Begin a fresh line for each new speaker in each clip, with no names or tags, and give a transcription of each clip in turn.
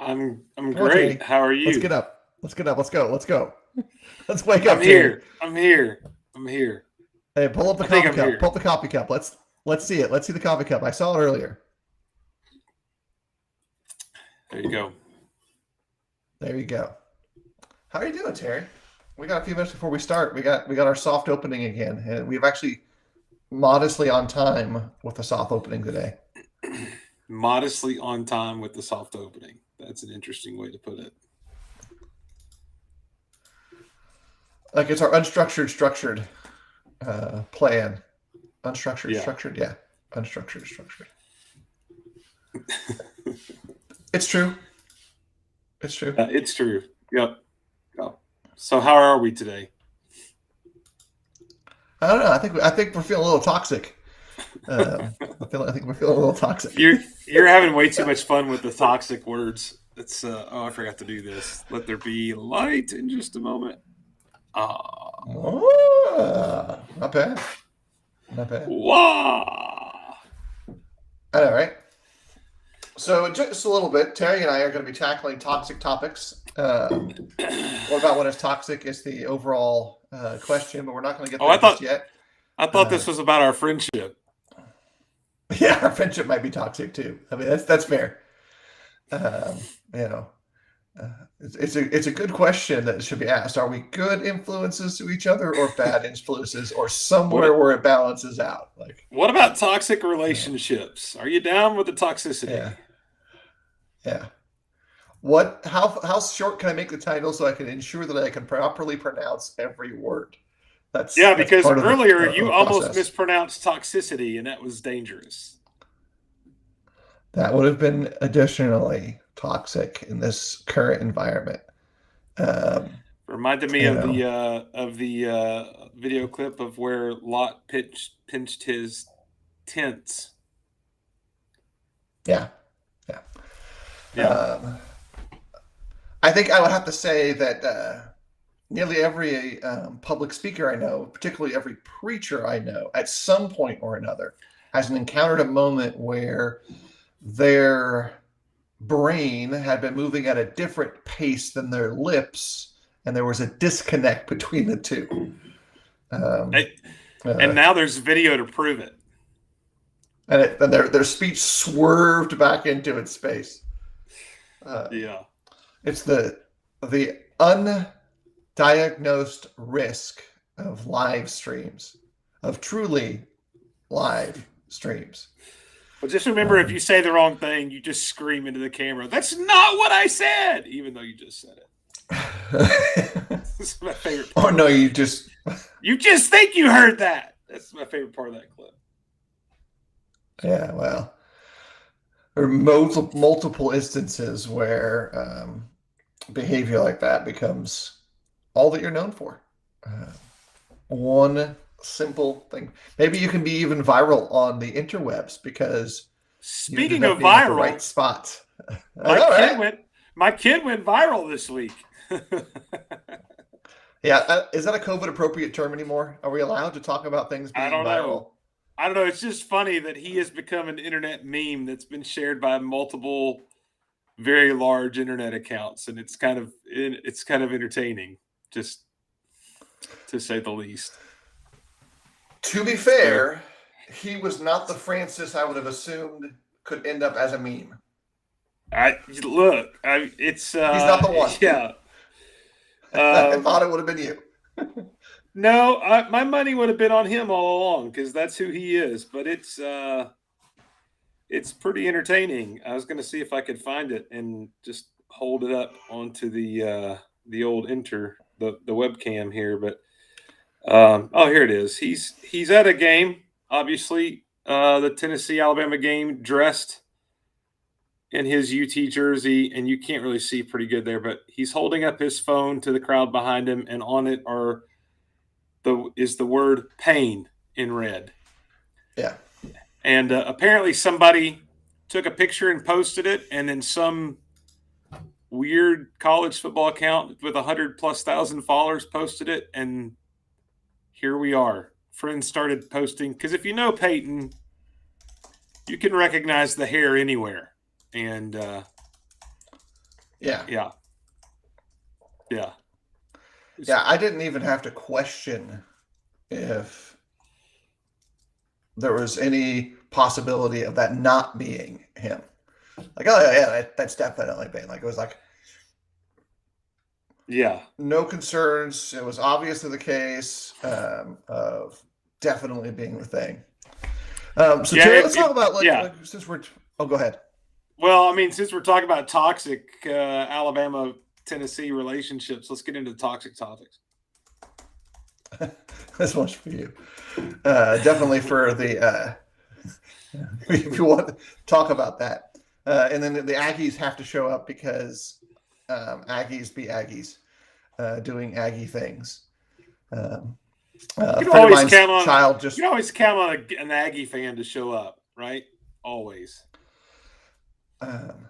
I'm
Come on, Terry.
great. How are
Let's
you?
get up. Let's get up. Let's go. Let's go. Let's wake up,
I'm
Terry.
here. I'm here. I'm here.
Hey, pull up the
I think
coffee
I'm
cup. Pull
here.
up the coffee cup. Let's see it. Let's see the coffee cup. I saw it earlier.
There you go.
There you go. How are you doing, Terry? We got a few minutes before we start. We got our soft opening again, and we've actually modestly on time with the soft opening today.
Modestly on time with the soft opening. That's an interesting way to put it.
Like it's our unstructured, structured plan. Unstructured,
Yeah.
structured, yeah. Unstructured, structured. It's true. It's true.
It's true. Yep. So how are we today?
I don't know. I think we're feeling a little toxic. I think we're feeling a little toxic.
You're having way too much fun with the toxic words. It's I forgot to do this. Let there be light in just a moment.
Oh, not bad. Not bad.
Wow.
I know, right? So in just a little bit, Terry and I are going to be tackling toxic topics. What about when it's toxic is the overall question, but we're not going to get there just yet.
I thought this was about our friendship.
Yeah, our friendship might be toxic too. I mean, that's fair. It's a good question that should be asked. Are we good influences to each other or bad influences, or somewhere where it balances out? Like,
what about toxic relationships? Are you down with the toxicity?
Yeah. How short can I make the title so I can ensure that I can properly pronounce every word?
Because earlier you almost mispronounced toxicity, and that was dangerous.
That would have been additionally toxic in this current environment.
Reminded me of the video clip of where Lot pinched his tents.
Yeah. I think I would have to say that nearly every public speaker I know, particularly every preacher I know, at some point or another, has encountered a moment where their brain had been moving at a different pace than their lips, and there was a disconnect between the two.
And now there's video to prove it.
And their speech swerved back into its space. It's the undiagnosed risk of live streams, of truly live streams.
But just remember, if you say the wrong thing, you just scream into the camera, "That's not what I said," even though you just said it. This is my favorite part.
Oh, no, you just
think you heard that. That's my favorite part of that clip.
Yeah, well, there are multiple instances where behavior like that becomes all that you're known for. One simple thing. Maybe you can be even viral on the interwebs because
speaking of viral,
the right spot.
My kid went viral this week.
Yeah, is that a COVID appropriate term anymore? Are we allowed to talk about things being viral?
I don't know. It's just funny that he has become an internet meme that's been shared by multiple very large internet accounts, and it's kind of entertaining, just to say the least.
To be fair, he was not the Francis I would have assumed could end up as a meme.
He's not
the one.
Yeah.
I thought it would have been you.
No, my money would have been on him all along because that's who he is. But it's pretty entertaining. I was going to see if I could find it and just hold it up onto the old the webcam here. But here it is. He's at a game, obviously, the Tennessee-Alabama game, dressed in his UT jersey, and you can't really see pretty good there, but he's holding up his phone to the crowd behind him, and on it is the word pain in red.
Yeah.
And apparently somebody took a picture and posted it, and then some weird college football account with 100,000+ followers posted it, and here we are. Friends started posting, because if you know Peyton, you can recognize the hair anywhere. And
Yeah.
Yeah. Yeah.
Yeah. I didn't even have to question if there was any possibility of that not being him. Like, oh yeah, that's definitely been like, it was like
Yeah.
no concerns. It was obviously the case of definitely being the thing. So
Yeah.
Terry, let's talk about
Yeah.
since we're. Oh, go ahead.
Well, I mean, since we're talking about toxic Alabama Tennessee relationships, let's get into the toxic topics.
This one's for you. Definitely for the. If you want to talk about that, and then the Aggies have to show up because Aggies be Aggies, doing Aggie things. A
You can
friend of
always
mine's
count on
child
you
just
can always count on an Aggie fan to show up, right? Always.
um,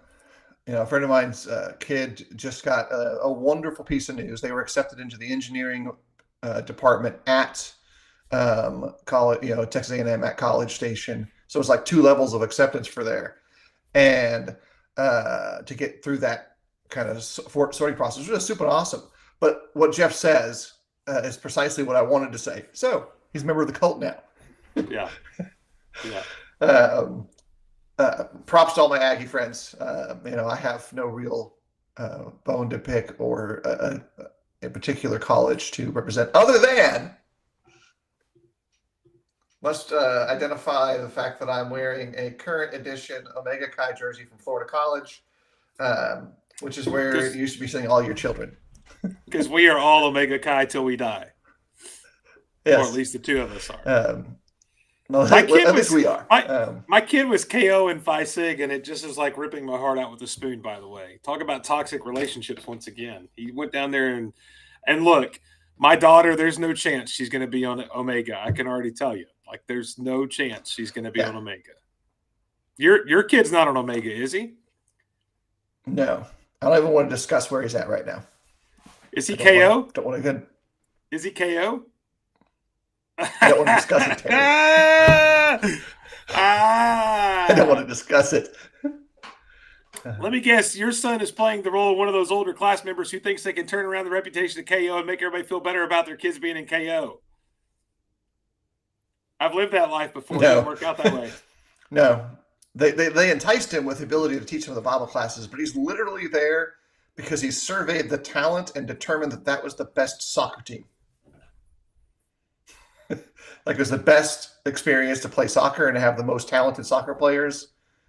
a friend of mine's kid just got a wonderful piece of news. They were accepted into the engineering department at college, Texas A&M at College Station. So it's like 2 levels of acceptance for there, and to get through that kind of sorting process was just super awesome. But what Jeff says is precisely what I wanted to say. So he's a member of the cult now.
Yeah. Yeah.
Um, Props to all my Aggie friends. I have no real bone to pick or a particular college to represent, other than must identify the fact that I'm wearing a current edition Omega Chi jersey from Florida College, which is where you used to be sending all your children.
Because we are all Omega Chi till we die.
Yes.
Or at least the 2 of us are.
Well, at least we are.
My kid was KO in Phi Sig, and it just is like ripping my heart out with a spoon, by the way. Talk about toxic relationships once again. He went down there and look, my daughter, there's no chance she's going to be on Omega. I can already tell you. Like, there's no chance she's going to be on Omega. Your kid's not on Omega, is he?
No. I don't even want to discuss where he's at right now.
Is he KO?
Don't want to.
Is he KO?
I don't want to discuss it, Terry. I don't want to discuss it.
Let me guess, your son is playing the role of one of those older class members who thinks they can turn around the reputation of KO and make everybody feel better about their kids being in KO. I've lived that life before.
No.
It didn't work out that way.
No. They enticed him with the ability to teach him the Bible classes, but he's literally there because he surveyed the talent and determined that was the best soccer team. Like, it was the best experience to play soccer and have the most talented soccer players.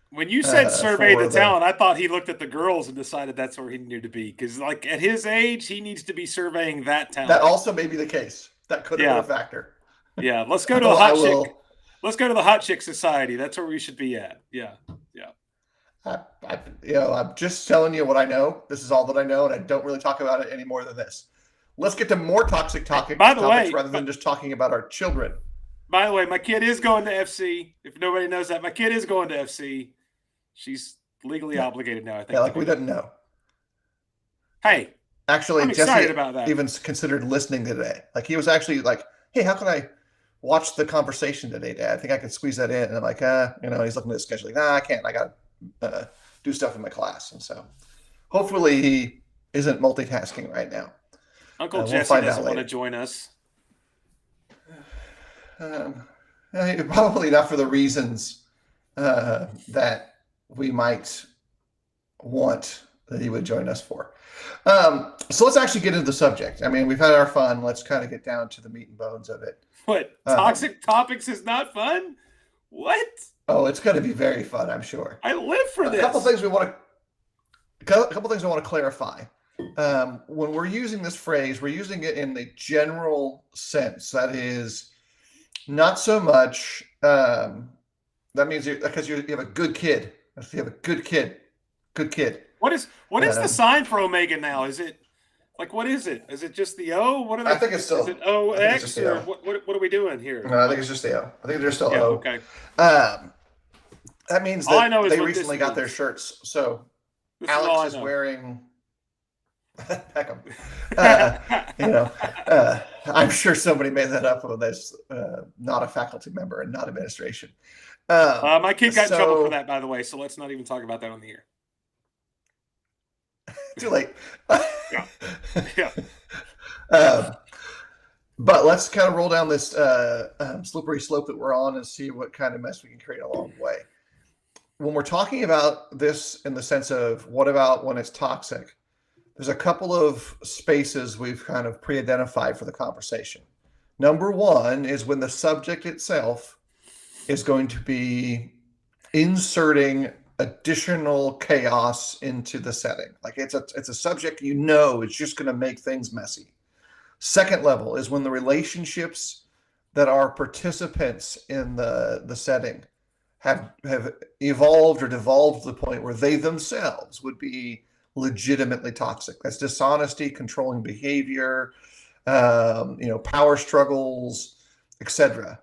When you said survey the talent, I thought he looked at the girls and decided that's where he needed to be. Because, like, at his age, he needs to be surveying that talent.
That also may be the case. That could have been a factor.
Yeah, let's go to the hot chick. Let's go to the hot chick society. That's where we should be at. Yeah, yeah.
I'm just telling you what I know. This is all that I know, and I don't really talk about it any more than this. Let's get to more toxic topics rather than just talking about our children.
By the way, my kid is going to FC. If nobody knows that, my kid is going to FC. She's legally obligated now, I think.
Yeah, like we didn't know.
Hey.
Actually,
I'm excited about that.
Even considered listening today. Like, he was actually like, hey, how can I watch the conversation today, Dad? I think I can squeeze that in. And I'm like, he's looking at his schedule. Like, I can't. I got to do stuff in my class. And so hopefully he isn't multitasking right now.
Uncle Jesse doesn't want to join us.
Probably not for the reasons that we might want that he would join us for. So let's actually get into the subject. I mean, we've had our fun. Let's kind of get down to the meat and bones of it.
What? Toxic topics is not fun? What?
Oh, it's going to be very fun, I'm sure.
I live for this.
A couple things I want to clarify. When we're using this phrase, we're using it in the general sense. That is not so much. That means because you have a good kid. If you have a good kid.
What is the sign for Omega now? Is it like, what is it? Is it just the O? What are they?
I think it's still.
Is it OX or what are we doing here?
No, I think it's just the O. I think they're still O.
Okay.
That means that they recently got their
means.
shirts. So
This
Alex is wearing Beckham. I'm sure somebody made that up when that's not a faculty member and not administration.
My kid got in trouble for that, by the way, so let's not even talk about that on the air.
Too late.
Yeah. Yeah.
um, but let's kind of roll down this slippery slope that we're on and see what kind of mess we can create along the way. When we're talking about this in the sense of what about when it's toxic, there's a couple of spaces we've kind of pre-identified for the conversation. Number one is when the subject itself is going to be inserting additional chaos into the setting. Like it's a subject it's just going to make things messy. Second level is when the relationships that are participants in the setting have evolved or devolved to the point where they themselves would be legitimately toxic. That's dishonesty, controlling behavior, power struggles, etc.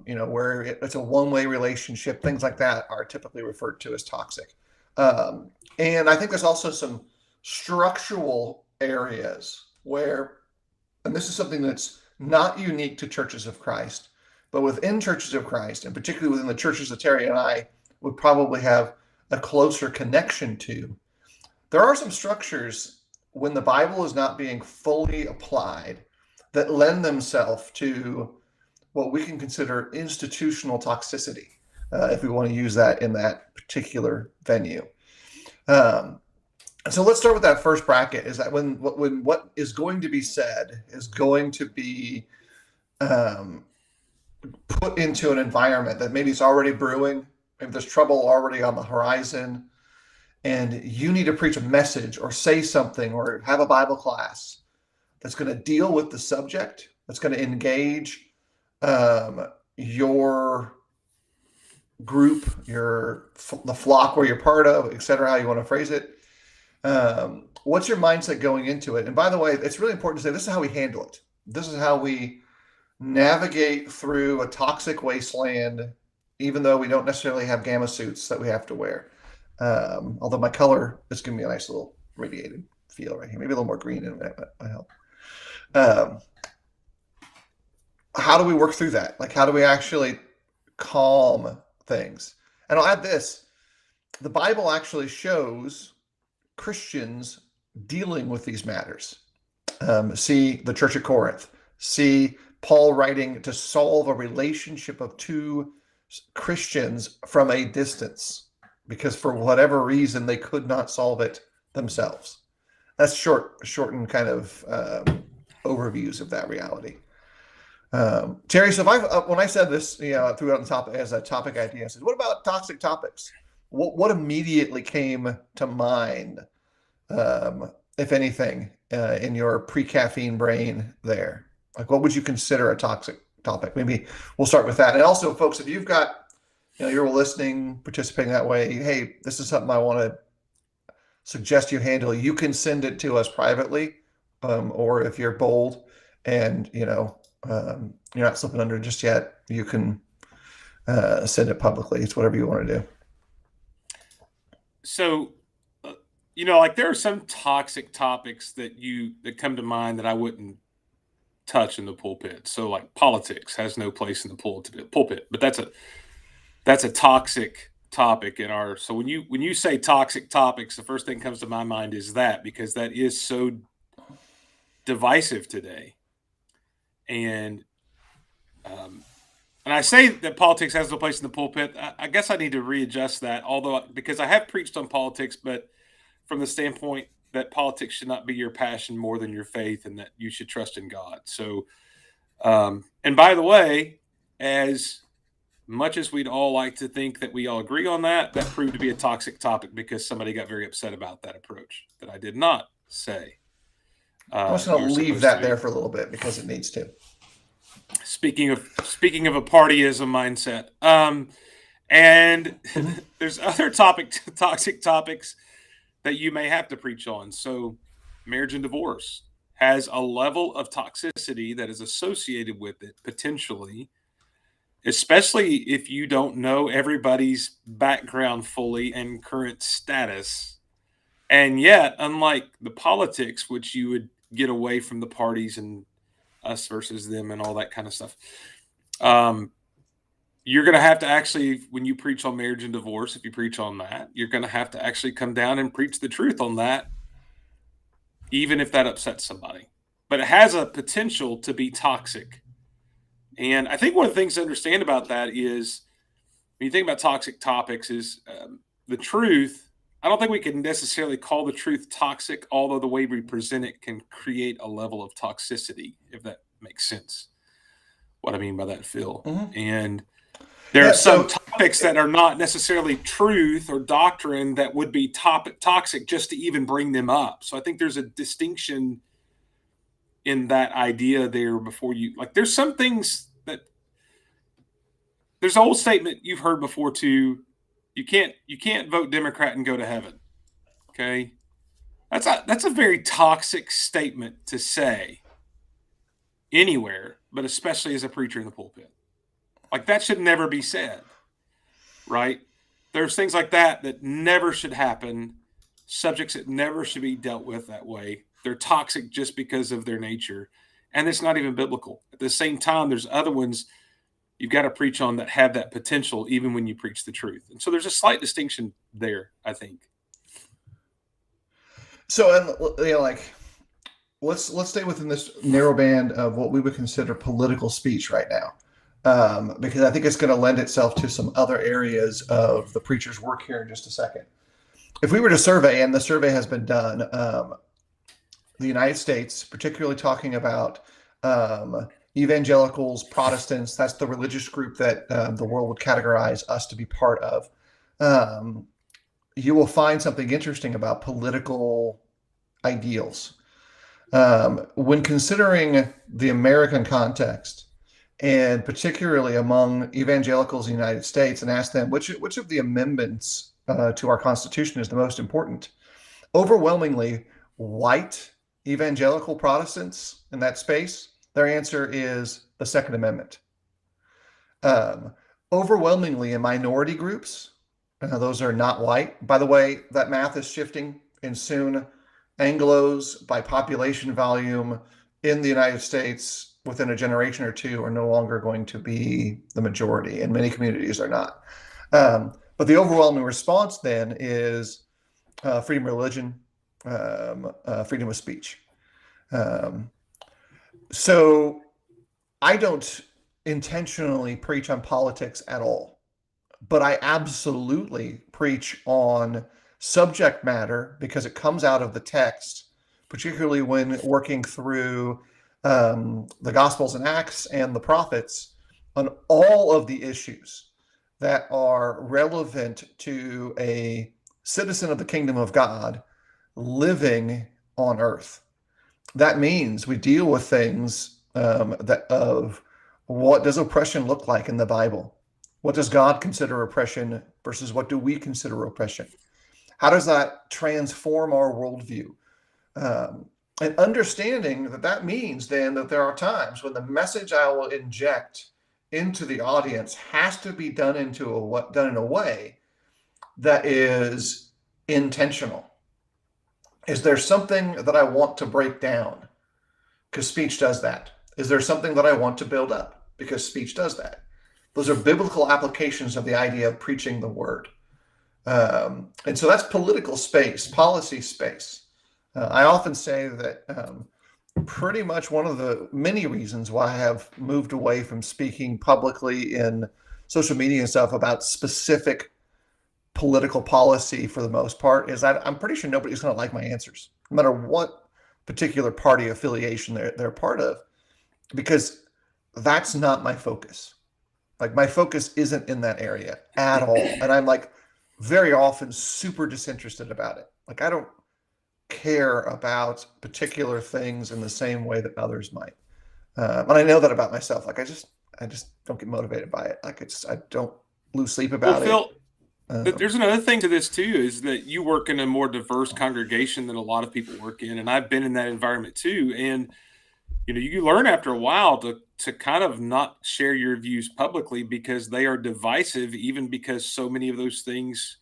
Where it's a one-way relationship, things like that are typically referred to as toxic. And I think there's also some structural areas where, and this is something that's not unique to Churches of Christ, but within Churches of Christ, and particularly within the churches that Terry and I would probably have a closer connection to, there are some structures when the Bible is not being fully applied that lend themselves to what we can consider institutional toxicity, if we want to use that in that particular venue. So let's start with that first bracket, is that when what is going to be said is going to be put into an environment that maybe it's already brewing, maybe there's trouble already on the horizon, and you need to preach a message or say something or have a Bible class that's going to deal with the subject, that's going to engage your group, the flock where you're part of, et cetera, how you want to phrase it. What's your mindset going into it? And by the way, it's really important to say this is how we handle it. This is how we navigate through a toxic wasteland, even though we don't necessarily have gamma suits that we have to wear. Although my color is going to be a nice little radiated feel right here. Maybe a little more green in it might help. How do we work through that? Like, how do we actually calm things? And I'll add this. The Bible actually shows Christians dealing with these matters. See the Church of Corinth. See Paul writing to solve a relationship of two Christians from a distance because for whatever reason they could not solve it themselves. That's shortened kind of overviews of that reality. Terry, so when I said this, threw it on the top as a topic idea, I said, what about toxic topics? What immediately came to mind, if anything, in your pre-caffeine brain there? Like, what would you consider a toxic topic? Maybe we'll start with that. And also, folks, if you've got, you're listening, participating that way, hey, this is something I want to suggest you handle. You can send it to us privately, or if you're bold and, you're not slipping under just yet, you can send it publicly. It's whatever you want to do.
So, like there are some toxic topics that come to mind that I wouldn't touch in the pulpit. So like politics has no place in the pulpit, but that's a toxic topic in our. So when you say toxic topics, the first thing that comes to my mind is that, because that is so divisive today. And I say that politics has no place in the pulpit. I guess I need to readjust that, because I have preached on politics, but from the standpoint that politics should not be your passion more than your faith, and that you should trust in God. So, and by the way, as much as we'd all like to think that we all agree on that proved to be a toxic topic because somebody got very upset about that approach that I did not say.
I'm just going to leave that there for a little bit because it needs to.
Speaking of a partyism mindset, and there's other toxic topics that you may have to preach on. So marriage and divorce has a level of toxicity that is associated with it, potentially, especially if you don't know everybody's background fully and current status. And yet, unlike the politics, which you would get away from the parties and us versus them and all that kind of stuff, you're going to have to actually, when you preach on marriage and divorce, if you preach on that, you're going to have to actually come down and preach the truth on that even if that upsets somebody. But it has a potential to be toxic. And I think one of the things to understand about that is when you think about toxic topics is the truth. I don't think we can necessarily call the truth toxic, although the way we present it can create a level of toxicity, if that makes sense. What I mean by that, Phil.
Mm-hmm.
And there are
Yeah.
some
So
topics that are not necessarily truth or doctrine that would be toxic just to even bring them up. So I think there's a distinction in that idea there before you like. There's some things that there's an old statement you've heard before too. You can't vote Democrat and go to heaven. Okay, that's a very toxic statement to say anywhere, but especially as a preacher in the pulpit. Like that should never be said, right? There's things like that never should happen. Subjects that never should be dealt with that way. They're toxic just because of their nature, and it's not even biblical. At the same time, there's other ones you've got to preach on that have that potential, even when you preach the truth. And so there's a slight distinction there, I think.
so and like let's stay within this narrow band of what we would consider political speech right now. Because I think it's going to lend itself to some other areas of the preacher's work here in just a second. If we were to survey, and the survey has been done, the United States, particularly talking about evangelicals, Protestants, that's the religious group that the world would categorize us to be part of, you will find something interesting about political ideals. When considering the American context, and particularly among evangelicals in the United States, and ask them which of the amendments to our Constitution is the most important. Overwhelmingly, white evangelical Protestants in that space, their answer is the Second Amendment. Overwhelmingly in minority groups, those are not white. By the way, that math is shifting, and soon Anglos by population volume in the United States within a generation or two are no longer going to be the majority, and many communities are not. But the overwhelming response then is freedom of religion, freedom of speech. So I don't intentionally preach on politics at all, but I absolutely preach on subject matter because it comes out of the text, particularly when working through the Gospels and Acts and the prophets on all of the issues that are relevant to a citizen of the kingdom of God living on earth. That means we deal with things that of what does oppression look like in the Bible? What does God consider oppression versus what do we consider oppression? How does that transform our worldview? And understanding that means then that there are times when the message I will inject into the audience has to be done in a way that is intentional. Is there something that I want to break down? Because speech does that. Is there something that I want to build up? Because speech does that. Those are biblical applications of the idea of preaching the word. And so that's political space, policy space. I often say that pretty much one of the many reasons why I have moved away from speaking publicly in social media and stuff about specific political policy for the most part is I'm pretty sure nobody's going to like my answers, no matter what particular party affiliation they're part of, because that's not my focus. Like my focus isn't in that area at all. And I'm like very often super disinterested about it. Like I don't care about particular things in the same way that others might. And I know that about myself. Like I just don't get motivated by it. Like I don't lose sleep about
Phil,
it.
there's another thing to this too is that you work in a more diverse congregation than a lot of people work in, and I've been in that environment too. And you learn after a while to kind of not share your views publicly because they are divisive, even because so many of those things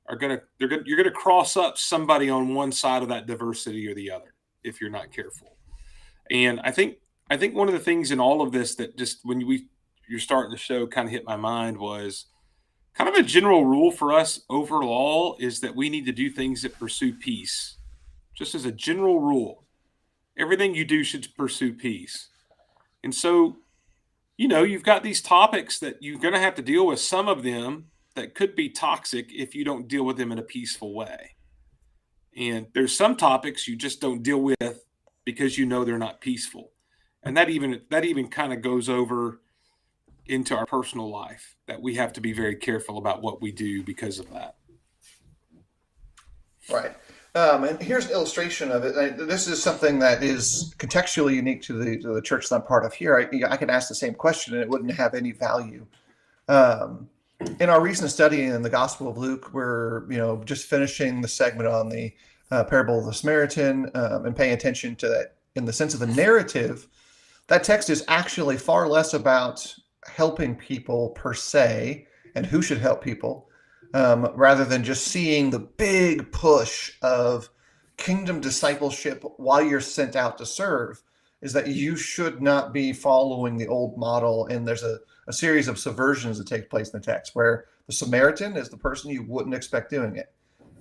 you're gonna cross up somebody on one side of that diversity or the other if you're not careful. And I think one of the things in all of this that just when you're starting the show kind of hit my mind was kind of a general rule for us overall is that we need to do things that pursue peace. just as a general rule. Everything you do should pursue peace. And so, you've got these topics that you're going to have to deal with, some of them that could be toxic if you don't deal with them in a peaceful way. And there's some topics you just don't deal with because they're not peaceful. And that even kind of goes over into our personal life, that we have to be very careful about what we do because of that.
Right. And here's an illustration of it. This is something that is contextually unique to the church that I'm part of here. I can ask the same question and it wouldn't have any value. In our recent study in the Gospel of Luke, we're just finishing the segment on the parable of the Samaritan and paying attention to that in the sense of the narrative. That text is actually far less about helping people per se and who should help people, rather than just seeing the big push of kingdom discipleship while you're sent out to serve, is that you should not be following the old model. And there's a series of subversions that take place in the text where the Samaritan is the person you wouldn't expect doing it.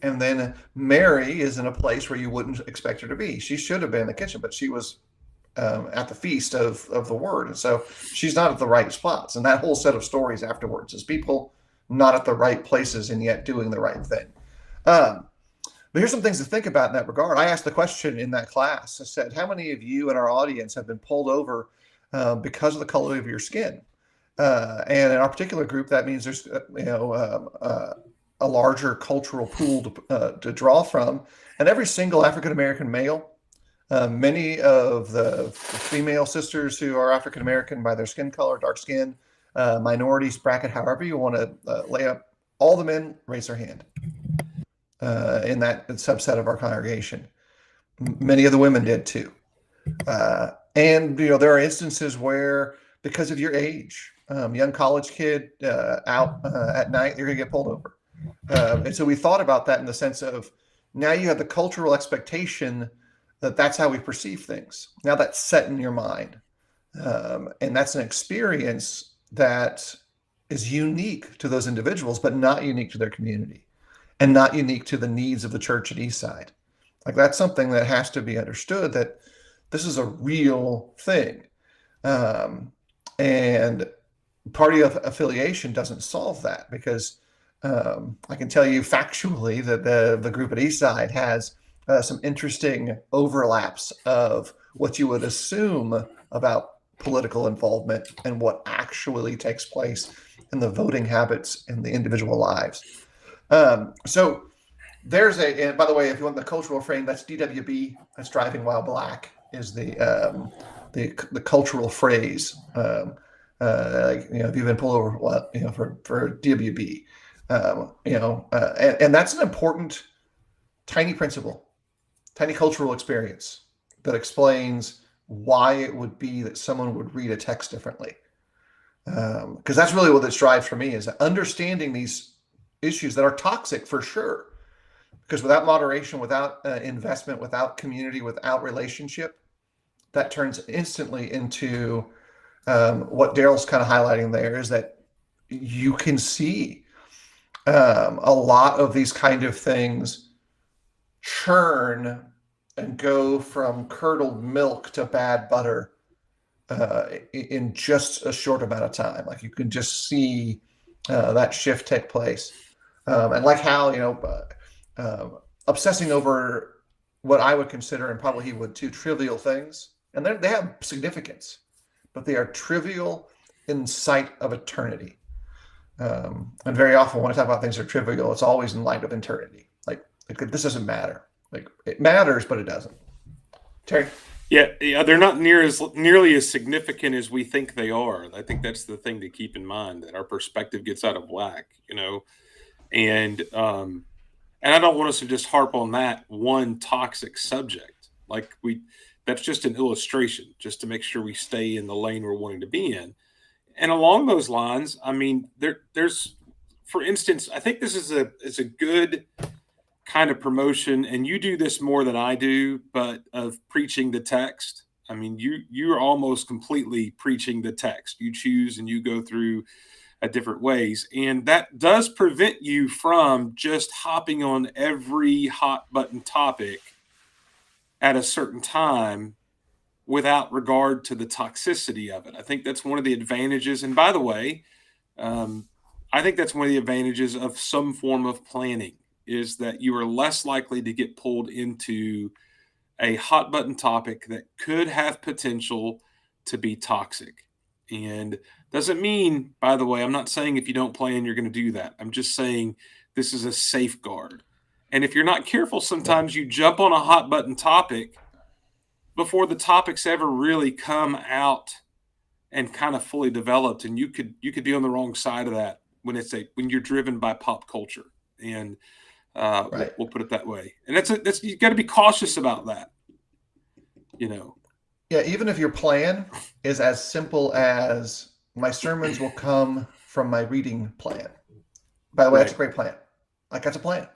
And then Mary is in a place where you wouldn't expect her to be. She should have been in the kitchen, but she was at the feast of the word. And so she's not at the right spots. And that whole set of stories afterwards is people not at the right places and yet doing the right thing. But here's some things to think about in that regard. I asked the question in that class. I said, how many of you in our audience have been pulled over because of the color of your skin? And in our particular group, that means there's a larger cultural pool to draw from. And every single African-American male, many of the female sisters who are African-American by their skin color, dark skin, minorities, bracket, however you want to lay up, all the men raise their hand in that subset of our congregation. Many of the women did too. And there are instances where, because of your age, young college kid out at night, you're going to get pulled over. And so we thought about that in the sense of, now you have the cultural expectation that that's how we perceive things. Now that's set in your mind. And that's an experience that is unique to those individuals, but not unique to their community and not unique to the needs of the church at Eastside. Like, that's something that has to be understood, that this is a real thing. And party affiliation doesn't solve that, because I can tell you factually that the group at Eastside has some interesting overlaps of what you would assume about political involvement and what actually takes place in the voting habits in the individual lives. So there's and by the way, if you want the cultural frame, that's DWB, that's Driving While Black, is the cultural phrase. If you've been pulled over, for DWB, and that's an important tiny principle, tiny cultural experience that explains why it would be that someone would read a text differently. Because that's really what this drives for me, is understanding these issues that are toxic for sure. Because without moderation, without investment, without community, without relationship, that turns instantly into what Daryl's kind of highlighting there, is that you can see a lot of these kind of things churn and go from curdled milk to bad butter in just a short amount of time. Like, you can just see that shift take place. And like how, obsessing over what I would consider, and probably he would too, trivial things. And they have significance, but they are trivial in sight of eternity. And very often when I talk about things that are trivial, it's always in light of eternity. Like this doesn't matter. Like, it matters, but it doesn't. Terry?
Yeah, they're not nearly as significant as we think they are. I think that's the thing to keep in mind, that our perspective gets out of whack, and I don't want us to just harp on that one toxic subject. That's just an illustration, just to make sure we stay in the lane we're wanting to be in. And along those lines, I mean, there's, for instance, I think this is a good kind of promotion, and you do this more than I do, but of preaching the text. I mean, you're almost completely preaching the text. You choose and you go through different ways, and that does prevent you from just hopping on every hot button topic at a certain time without regard to the toxicity of it. I think that's one of the advantages. And by the way, I think that's one of the advantages of some form of planning, is that you are less likely to get pulled into a hot button topic that could have potential to be toxic. And doesn't mean, by the way, I'm not saying if you don't plan, you're going to do that. I'm just saying this is a safeguard. And if you're not careful, sometimes you jump on a hot button topic before the topics ever really come out and kind of fully developed, and you could be on the wrong side of that when you're driven by pop culture. And we'll put it that way. And that's you got to be cautious about that.
Yeah, even if your plan is as simple as my sermons will come from my reading plan. By the way, that's a great plan. Like, that's a plan.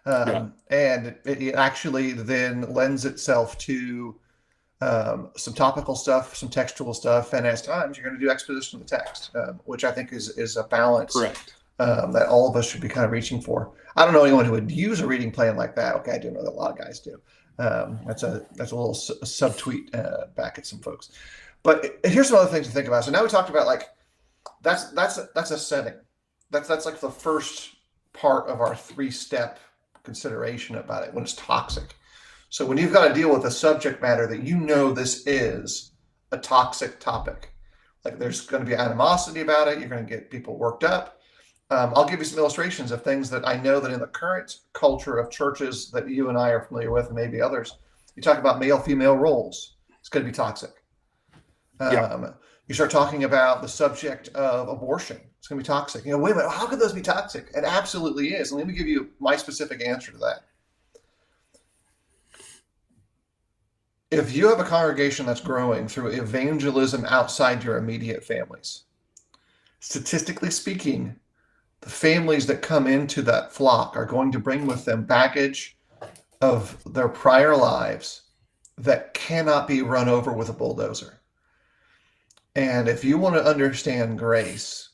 And it actually then lends itself to some topical stuff, some textual stuff, and as times you're going to do exposition of the text, which I think is a balance that all of us should be kind of reaching for. I don't know anyone who would use a reading plan like that. Okay, I do know that a lot of guys do. That's a little subtweet back at some folks. But here's some other things to think about. So now we talked about, like, that's a setting. That's like the first part of our 3-step consideration about it when it's toxic. So when you've got to deal with a subject matter that this is a toxic topic, like there's going to be animosity about it, you're going to get people worked up. I'll give you some illustrations of things that I know that in the current culture of churches that you and I are familiar with, and maybe others, you talk about male-female roles. It's going to be toxic. You start talking about the subject of abortion. It's going to be toxic. Wait a minute, how could those be toxic? It absolutely is. And let me give you my specific answer to that. If you have a congregation that's growing through evangelism outside your immediate families, statistically speaking, the families that come into that flock are going to bring with them baggage of their prior lives that cannot be run over with a bulldozer. And if you want to understand grace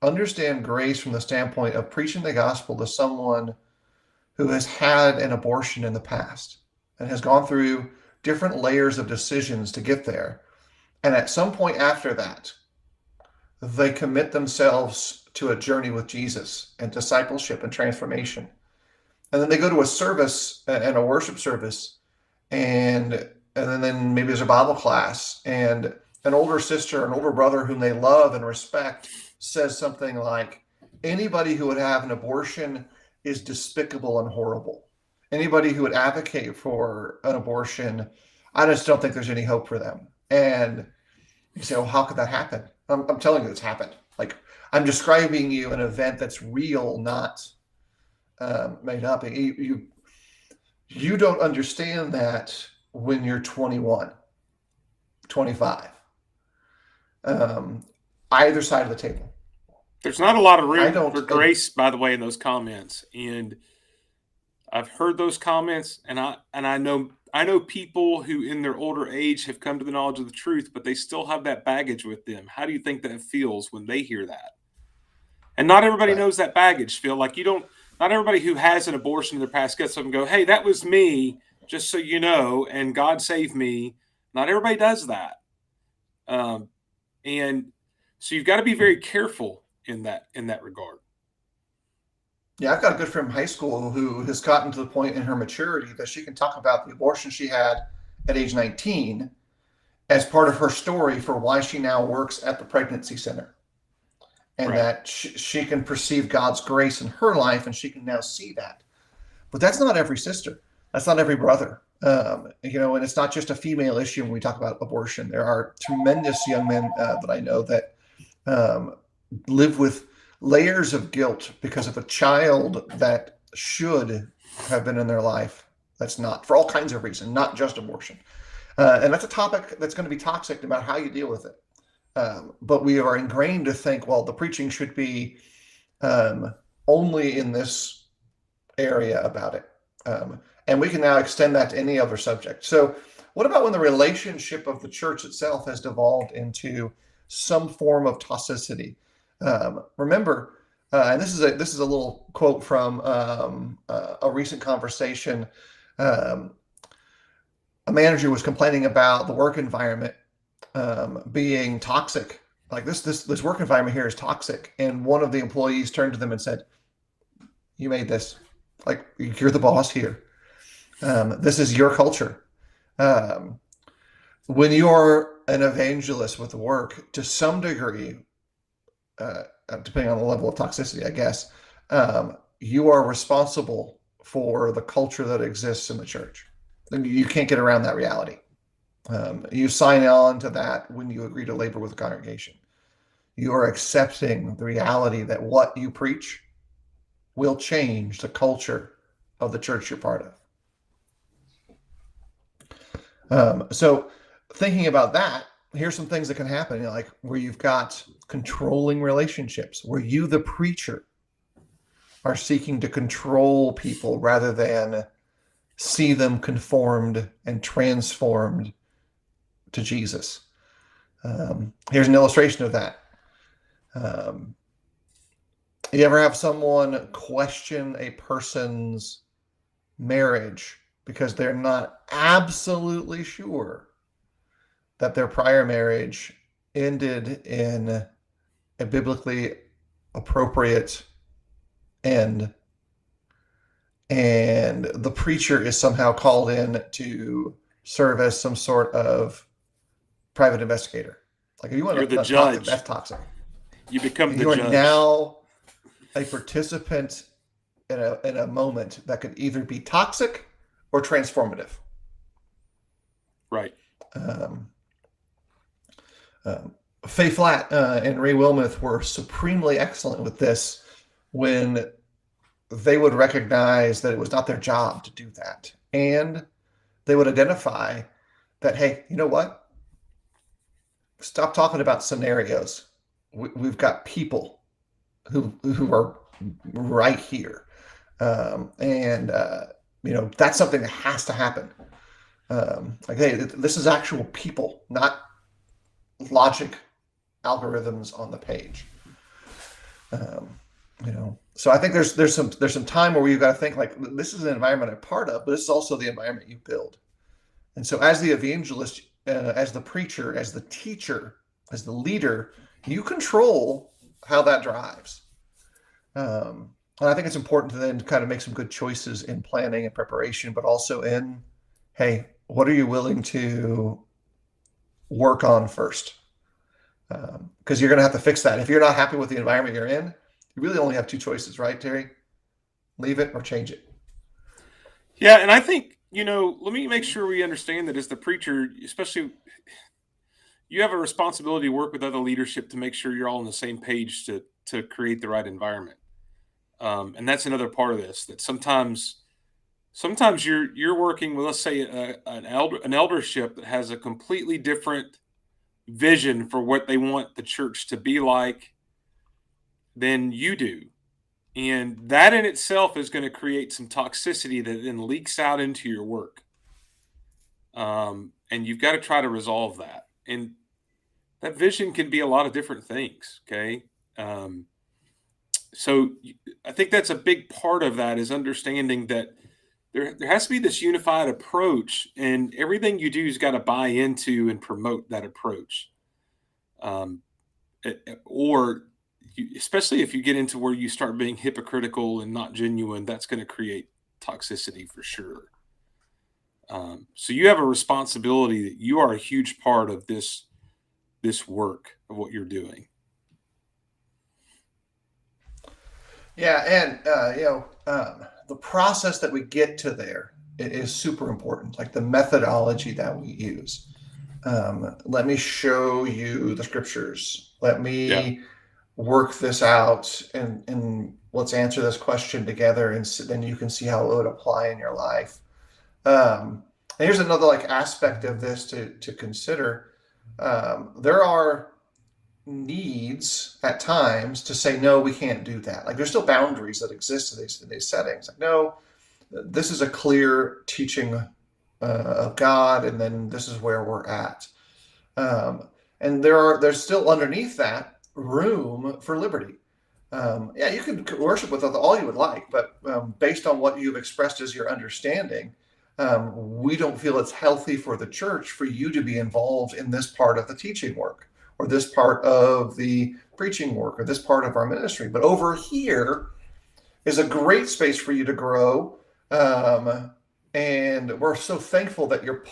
from the standpoint of preaching the gospel to someone who has had an abortion in the past and has gone through different layers of decisions to get there. And at some point after that, they commit themselves to a journey with Jesus and discipleship and transformation. And then they go to a service and a worship service, and then maybe there's a Bible class, and an older sister, an older brother whom they love and respect says something like, anybody who would have an abortion is despicable and horrible. Anybody who would advocate for an abortion, I just don't think there's any hope for them. And you say, well, how could that happen? I'm telling you it's happened. Like, I'm describing you an event that's real, not made up. You don't understand that when you're 21, 25. Either side of the table.
There's not a lot of room for grace, by the way, in those comments. And I've heard those comments, and I know people who in their older age have come to the knowledge of the truth, but they still have that baggage with them. How do you think that feels when they hear that? And not everybody knows that baggage, Phil. Like, not everybody who has an abortion in their past gets up and go, hey, that was me, just so you know, and God saved me. Not everybody does that. And so you've got to be very careful in that regard.
Yeah, I've got a good friend from high school who has gotten to the point in her maturity that she can talk about the abortion she had at age 19 as part of her story for why she now works at the pregnancy center. And that she can perceive God's grace in her life, and she can now see that. But that's not every sister. That's not every brother. And it's not just a female issue when we talk about abortion. There are tremendous young men that I know that live with layers of guilt because of a child that should have been in their life that's not, for all kinds of reasons, not just abortion. And that's a topic that's going to be toxic no matter how you deal with it. But we are ingrained to think, well, the preaching should be only in this area about it. And we can now extend that to any other subject. So what about when the relationship of the church itself has devolved into some form of toxicity? Remember, and this is a little quote from a recent conversation. a manager was complaining about the work environment being toxic. Like this work environment here is toxic, and one of the employees turned to them and said, "You made this. Like you're the boss here. This is your culture." Um, when you're an evangelist with work, to some degree, depending on the level of toxicity, I guess, you are responsible for the culture that exists in the church. And you can't get around that reality. You sign on to that when you agree to labor with the congregation. You are accepting the reality that what you preach will change the culture of the church you're part of. So thinking about that, here's some things that can happen, like where you've got controlling relationships, where you, the preacher, are seeking to control people rather than see them conformed and transformed to Jesus. Here's an illustration of that. You ever have someone question a person's marriage because they're not absolutely sure that their prior marriage ended in a biblically appropriate end, and the preacher is somehow called in to serve as some sort of private investigator? Like, if you want
You're the
to toxic,
judge.
that's toxic.
You become the
You are
judge.
now a participant in a moment that could either be toxic or transformative.
Right.
Um, Faye Flatt and Ray Wilmuth were supremely excellent with this when they would recognize that it was not their job to do that. And they would identify that, hey, you know what? Stop talking about scenarios. We've got people who are right here. And that's something that has to happen. Like, hey, this is actual people, not logic algorithms on the page. So I think there's some time where you've got to think, like, this is an environment I'm part of, but this is also the environment you build. And so as the evangelist, as the preacher, as the teacher, as the leader, you control how that drives. And I think it's important to then kind of make some good choices in planning and preparation, but also in, hey, what are you willing to work on first? Because you're going to have to fix that. If you're not happy with the environment you're in, you really only have two choices, right, Terry? Leave it or change it.
Yeah, and I think, let me make sure we understand that as the preacher, especially, you have a responsibility to work with other leadership to make sure you're all on the same page to create the right environment. And that's another part of this, that sometimes you're working with, let's say, an eldership that has a completely different vision for what they want the church to be like than you do. And that in itself is going to create some toxicity that then leaks out into your work. And you've got to try to resolve that. And that vision can be a lot of different things. Okay. So I think that's a big part of that, is understanding that there has to be this unified approach, and everything you do has got to buy into and promote that approach. Or especially if you get into where you start being hypocritical and not genuine, that's going to create toxicity for sure. So you have a responsibility that you are a huge part of this work of what you're doing.
Yeah, and the process that we get to there is super important. Like the methodology that we use. Let me show you the scriptures. Let
Yeah.
me work this out, and let's answer this question together, and then you can see how it would apply in your life. And here's another aspect of this to consider. There are needs at times to say, no, we can't do that. Like, there's still boundaries that exist in these settings. Like, no, this is a clear teaching of God, and then this is where we're at. And there's still underneath that room for liberty. Yeah, you can worship with all you would like, but based on what you've expressed as your understanding, we don't feel it's healthy for the church for you to be involved in this part of the teaching work, or this part of the preaching work, or this part of our ministry. But over here is a great space for you to grow. And we're so thankful that you're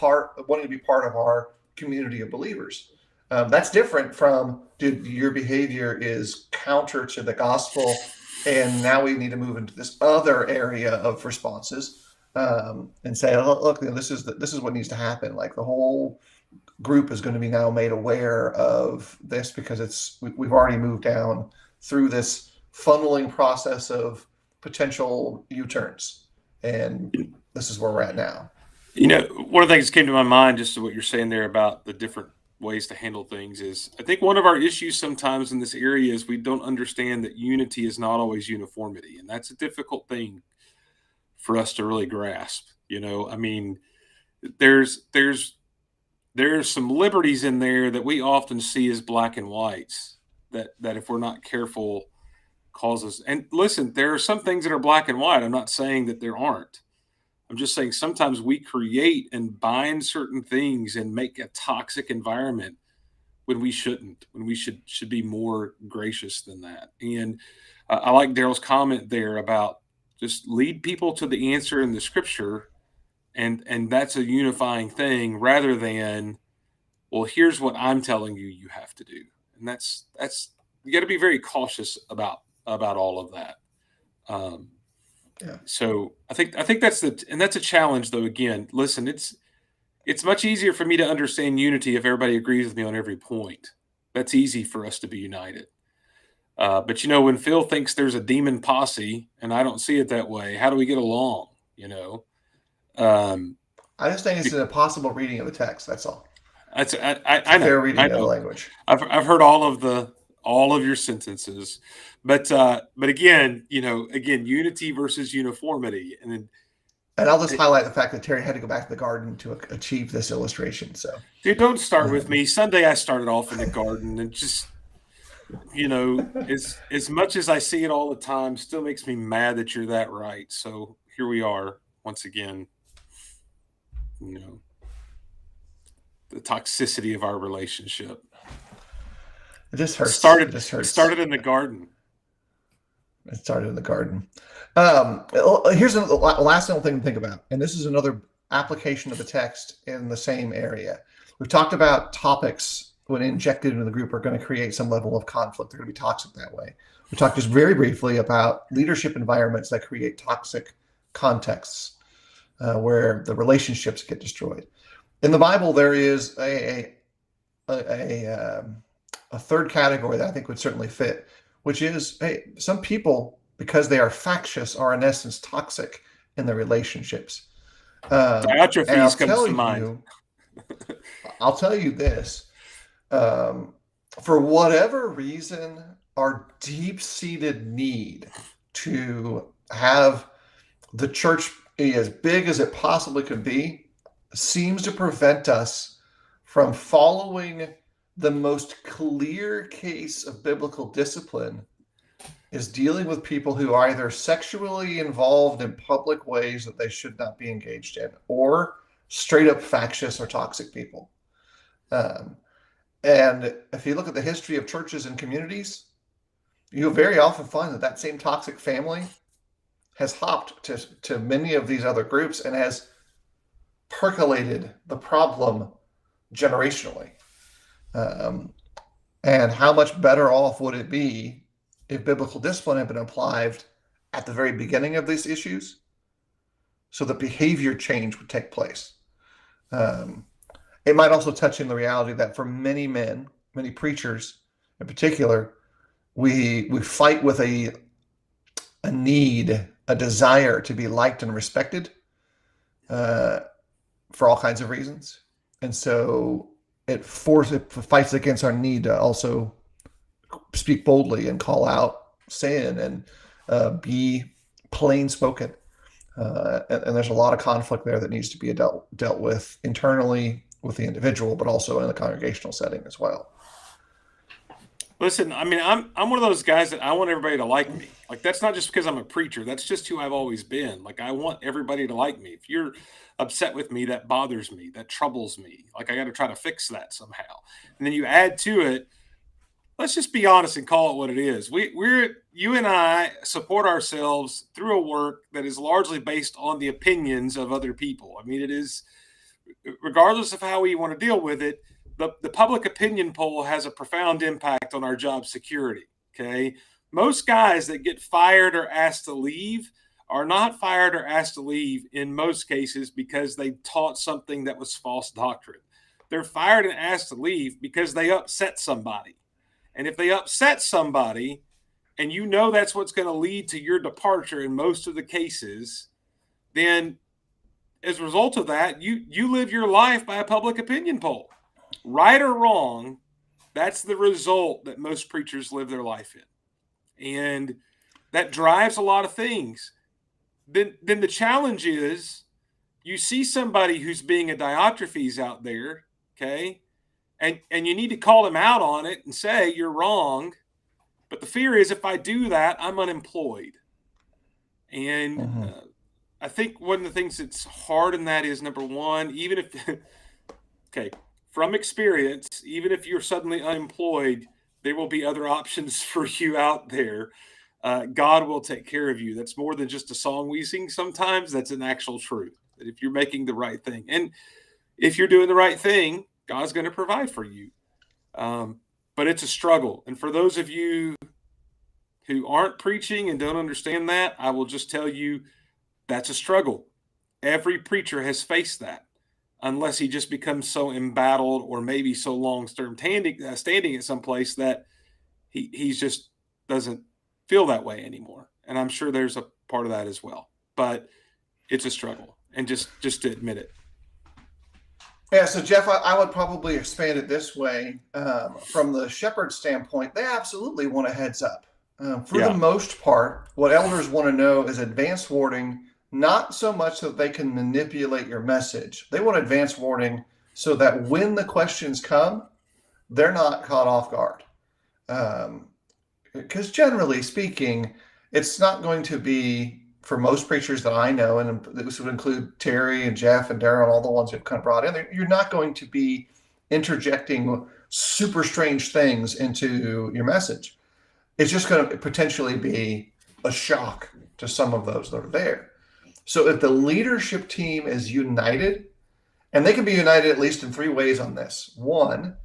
wanting to be part of our community of believers. That's different from, dude, your behavior is counter to the gospel, and now we need to move into this other area of responses, and say, oh, look, this is what needs to happen. Like the whole group is going to be now made aware of this, because we've already moved down through this funneling process of potential U-turns, and this is where we're at now.
One of the things that came to my mind, just to what you're saying there about the different ways to handle things, is I think one of our issues sometimes in this area is we don't understand that unity is not always uniformity, and that's a difficult thing for us to really grasp. I mean, there's some liberties in there that we often see as black and whites that if we're not careful causes. And listen, there are some things that are black and white. I'm not saying that there aren't. I'm just saying sometimes we create and bind certain things and make a toxic environment when we shouldn't, when we should be more gracious than that. And I like Daryl's comment there about just lead people to the answer in the scripture, and that's a unifying thing, rather than, well, here's what I'm telling you have to do. And that's you got to be very cautious about all of that.
Yeah.
So I think that's a challenge, though. Again, listen, it's much easier for me to understand unity if everybody agrees with me on every point. That's easy for us to be united. But when Phil thinks there's a demon posse and I don't see it that way, how do we get along?
I just think it's an impossible reading of the text. That's all.
I
It's a
know,
fair reading
I
of the
know.
language.
I've heard all of your sentences, but again, unity versus uniformity,
and I'll just highlight the fact that Terry had to go back to the garden to achieve this illustration. So,
dude, don't start with me. Sunday I started off in the garden, and just as much as I see it all the time, still makes me mad that you're that right. So here we are once again. The toxicity of our relationship.
It just hurts.
It
just hurts.
Started in the garden.
It started in the garden. Here's the last little thing to think about, and this is another application of the text in the same area. We've talked about topics when injected into the group are going to create some level of conflict. They're going to be toxic that way. We talked just very briefly about leadership environments that create toxic contexts where the relationships get destroyed. In the Bible, there is a third category that I think would certainly fit, which is, hey, some people, because they are factious, are in essence toxic in their relationships.
Diotrephes comes to mind.
I'll tell you this. For whatever reason, our deep-seated need to have the church be as big as it possibly could be seems to prevent us from following the most clear case of biblical discipline, is dealing with people who are either sexually involved in public ways that they should not be engaged in, or straight up factious or toxic people. And if you look at the history of churches and communities, you'll very often find that same toxic family has hopped to many of these other groups and has percolated the problem generationally. And how much better off would it be if biblical discipline had been applied at the very beginning of these issues, so that behavior change would take place? It might also touch in the reality that for many men, many preachers in particular, we fight with a need, a desire to be liked and respected for all kinds of reasons. And so it fights against our need to also speak boldly and call out sin and be plain spoken. And there's a lot of conflict there that needs to be dealt with internally with the individual, but also in the congregational setting as well.
Listen, I mean, I'm one of those guys that I want everybody to like me. Like that's not just because I'm a preacher. That's just who I've always been. Like I want everybody to like me. If you're upset with me, that bothers me. That troubles me. Like I got to try to fix that somehow. And then you add to it, let's just be honest and call it what it is. We're you and I support ourselves through a work that is largely based on the opinions of other people. I mean, it is regardless of how we want to deal with it, the public opinion poll has a profound impact on our job security. Okay. Most guys that get fired or asked to leave are not fired or asked to leave in most cases because they taught something that was false doctrine. They're fired and asked to leave because they upset somebody. And if they upset somebody, and you know that's what's going to lead to your departure in most of the cases, then as a result of that, you live your life by a public opinion poll. Right or wrong, that's the result that most preachers live their life in. And that drives a lot of things. Then the challenge is you see somebody who's being a Diotrephes out there, okay, and you need to call them out on it and say you're wrong. But the fear is if I do that, I'm unemployed. And
Mm-hmm.
I think one of the things that's hard in that is number one, even if, okay, from experience, even if you're suddenly unemployed, there will be other options for you out there. God will take care of you. That's more than just a song we sing sometimes. That's an actual truth. That if you're making the right thing and if you're doing the right thing, God's going to provide for you. But it's a struggle. And for those of you who aren't preaching and don't understand that, I will just tell you that's a struggle. Every preacher has faced that, unless he just becomes so embattled or maybe so long term standing at some place that he's just doesn't feel that way anymore. And I'm sure there's a part of that as well. But it's a struggle, and just to admit it.
Yeah, so Jeff, I would probably expand it this way. From the shepherd standpoint, they absolutely want a heads up. For the
Yeah.
most part, what elders want to know is advance warning, not so much that they can manipulate your message. They want advance warning so that when the questions come, they're not caught off guard. Because generally speaking, it's not going to be for most preachers that I know, and this would include Terry and Jeff and Darren, all the ones who've kind of brought in. You're not going to be interjecting super strange things into your message. It's just going to potentially be a shock to some of those that are there. So if the leadership team is united, and they can be united at least in three ways on this. One,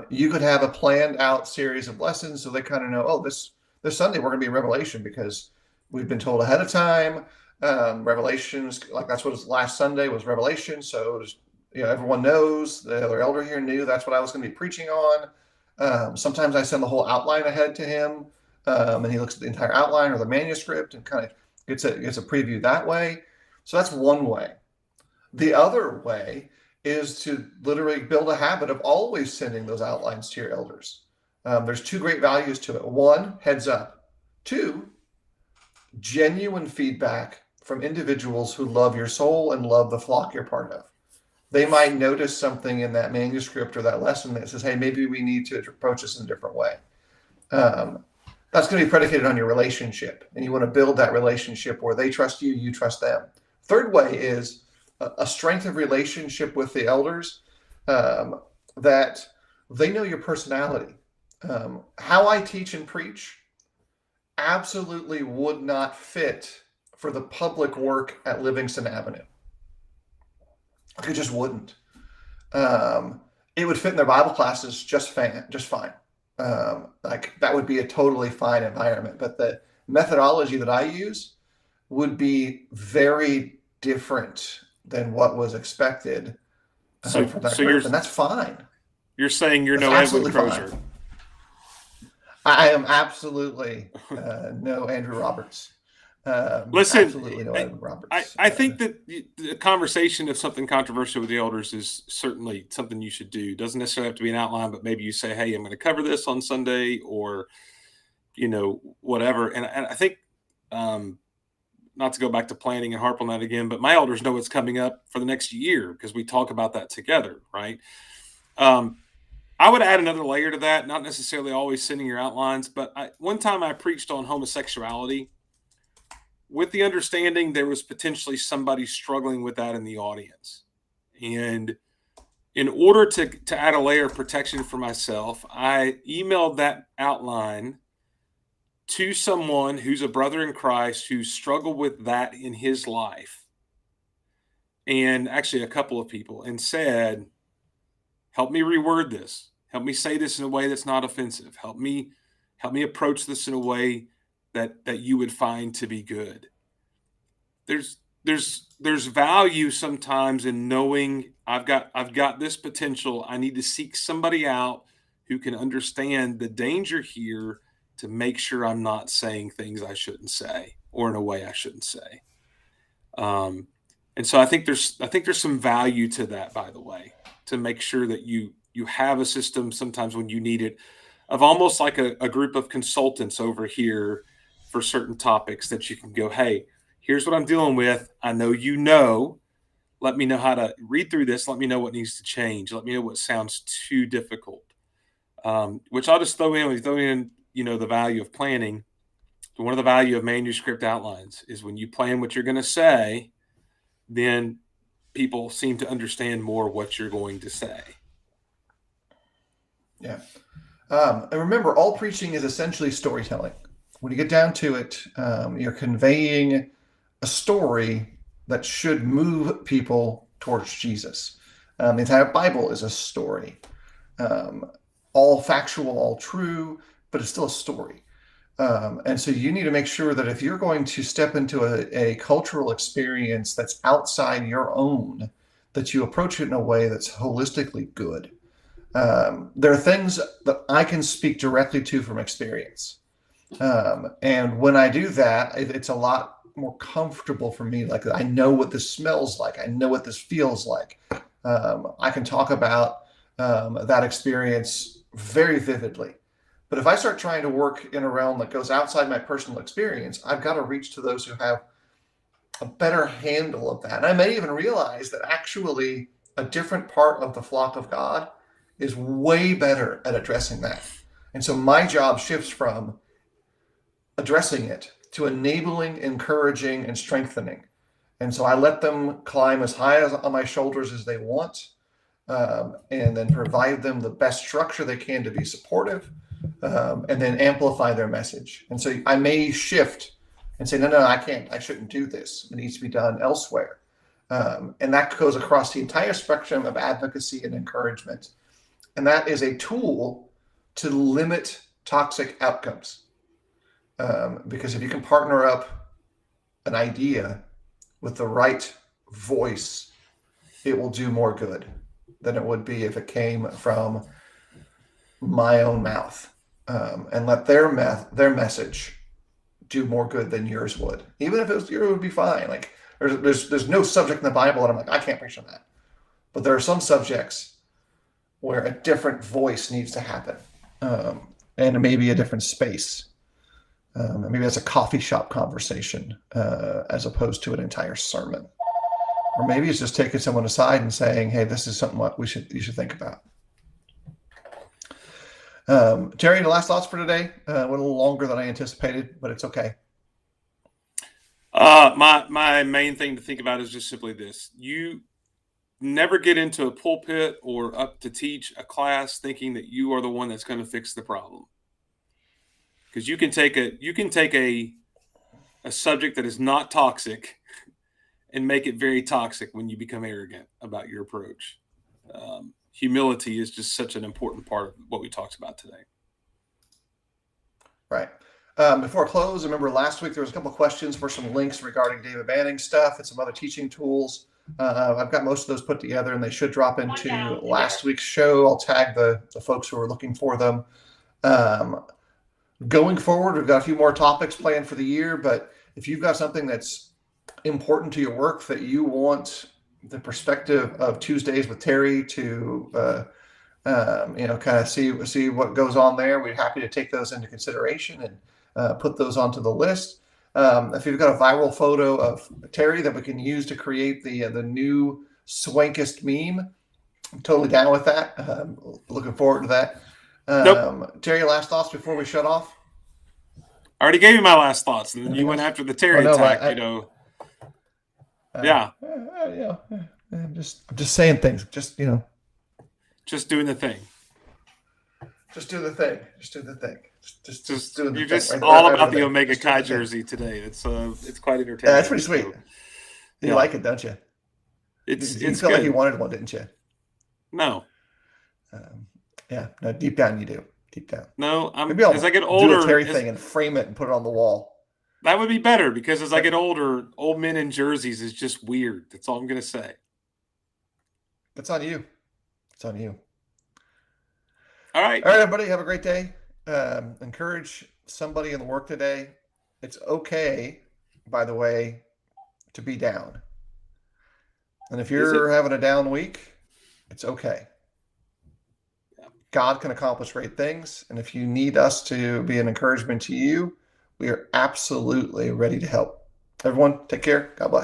you could have a planned out series of lessons so they kind of know, oh, this Sunday we're going to be in Revelation because we've been told ahead of time. Revelations, like that's what was last Sunday was Revelation. So was, everyone knows, the other elder here knew that's what I was going to be preaching on. Sometimes I send the whole outline ahead to him, and he looks at the entire outline or the manuscript and kind of gets a preview that way. So that's one way. The other way is to literally build a habit of always sending those outlines to your elders. There's two great values to it. One, heads up. Two, genuine feedback from individuals who love your soul and love the flock you're part of. They might notice something in that manuscript or that lesson that says, hey, maybe we need to approach this in a different way. That's going to be predicated on your relationship, and you want to build that relationship where they trust you, you trust them. Third way is a strength of relationship with the elders, that they know your personality. How I teach and preach absolutely would not fit for the public work at Livingston Avenue. It just wouldn't. It would fit in their Bible classes just fine. Like that would be a totally fine environment. But the methodology that I use would be very different than what was expected
So
from that
so
group, and that's fine.
you're saying you're
That's
no Edwin
absolutely
Crozier.
fine. I am absolutely no Andrew Roberts.
Listen,
Absolutely no Edwin Roberts.
I think that the conversation of something controversial with the elders is certainly something you should do. It doesn't necessarily have to be an outline, but maybe you say, hey, I'm going to cover this on Sunday or, whatever. And I think, not to go back to planning and harp on that again, but my elders know what's coming up for the next year because we talk about that together, right? I would add another layer to that, not necessarily always sending your outlines, but one time I preached on homosexuality with the understanding there was potentially somebody struggling with that in the audience. And in order to add a layer of protection for myself, I emailed that outline to someone who's a brother in Christ who struggled with that in his life, and actually a couple of people, and said, help me reword this. Help me say this in a way that's not offensive. Help me approach this in a way that you would find to be good. There's value sometimes in knowing I've got this potential. I need to seek somebody out who can understand the danger here to make sure I'm not saying things I shouldn't say or in a way I shouldn't say. And so I think there's some value to that, by the way, to make sure that you have a system sometimes when you need it, of almost like a group of consultants over here for certain topics that you can go, hey, here's what I'm dealing with. I know you know. Let me know how to read through this. Let me know what needs to change. Let me know what sounds too difficult. Which I'll just throw in, the value of planning. One of the value of manuscript outlines is when you plan what you're going to say, then people seem to understand more what you're going to say.
Yeah. And remember, all preaching is essentially storytelling. When you get down to it, you're conveying a story that should move people towards Jesus. The entire Bible is a story. All factual, all true, but it's still a story. And so you need to make sure that if you're going to step into a cultural experience that's outside your own, that you approach it in a way that's holistically good. There are things that I can speak directly to from experience. And when I do that, it's a lot more comfortable for me. Like, I know what this smells like. I know what this feels like. I can talk about that experience very vividly. But if I start trying to work in a realm that goes outside my personal experience, I've got to reach to those who have a better handle of that. And I may even realize that actually a different part of the flock of God is way better at addressing that. And so my job shifts from addressing it to enabling, encouraging, and strengthening. And so I let them climb as high on my shoulders as they want, and then provide them the best structure they can to be supportive, and then amplify their message. And so I may shift and say, no, I can't. I shouldn't do this. It needs to be done elsewhere. And that goes across the entire spectrum of advocacy and encouragement. And that is a tool to limit toxic outcomes. Because if you can partner up an idea with the right voice, it will do more good than it would be if it came from my own mouth. And let their message do more good than yours would. Even if yours would be fine. Like, there's no subject in the Bible that I'm like, I can't preach on that. But there are some subjects where a different voice needs to happen, and maybe a different space. Maybe that's a coffee shop conversation as opposed to an entire sermon. Or maybe it's just taking someone aside and saying, hey, this is something what you should think about. Terry, the last thoughts for today? A little longer than I anticipated, but it's okay.
My main thing to think about is just simply this. You never get into a pulpit or up to teach a class thinking that you are the one that's going to fix the problem. Because you can take a subject that is not toxic and make it very toxic when you become arrogant about your approach. Humility is just such an important part of what we talked about today.
Right. Before I close, remember last week there was a couple of questions for some links regarding David Banning stuff and some other teaching tools. I've got most of those put together, and they should drop into last week's show. I'll tag the folks who are looking for them. Going forward, we've got a few more topics planned for the year, but if you've got something that's important to your work that you want the perspective of Tuesdays with Terry to kind of see what goes on there, we're happy to take those into consideration and put those onto the list. If you've got a viral photo of Terry that we can use to create the new swankest meme, I'm totally down with that. Looking forward to that.
Nope.
Terry, last thoughts before we shut off?
I already gave you my last thoughts, and then you
Anything
went
else?
after the
Oh
Terry
no,
attack.
but
Yeah,
I'm just saying things.
just doing the thing.
Just do the thing. Just do the thing. Just doing the
You're
thing.
just
Right,
all
right
about
over
the
there.
Omega
Just do
Chi
the thing.
jersey today. It's quite
Yeah, that's
entertaining.
pretty sweet.
So,
You
yeah,
like it, don't you? You
it's
felt like you
good.
wanted one, didn't you?
No,
Um, yeah. No, deep down you do. Deep down.
no.
Maybe
As I
I'll
get
do a
older,
Terry thing and frame it and put it on the wall.
that would be better because as I get
That,
older, old men in jerseys is just weird. That's all I'm gonna say.
that's on you. It's on you.
All right.
All right, everybody. Have a great day. Encourage somebody in the work today. It's okay, by the way, to be down. And if
Is it?
you're having a down week, it's okay.
Yeah.
God can accomplish great things. And if you need us to be an encouragement to you, we are absolutely ready to help. Everyone, take care. God bless.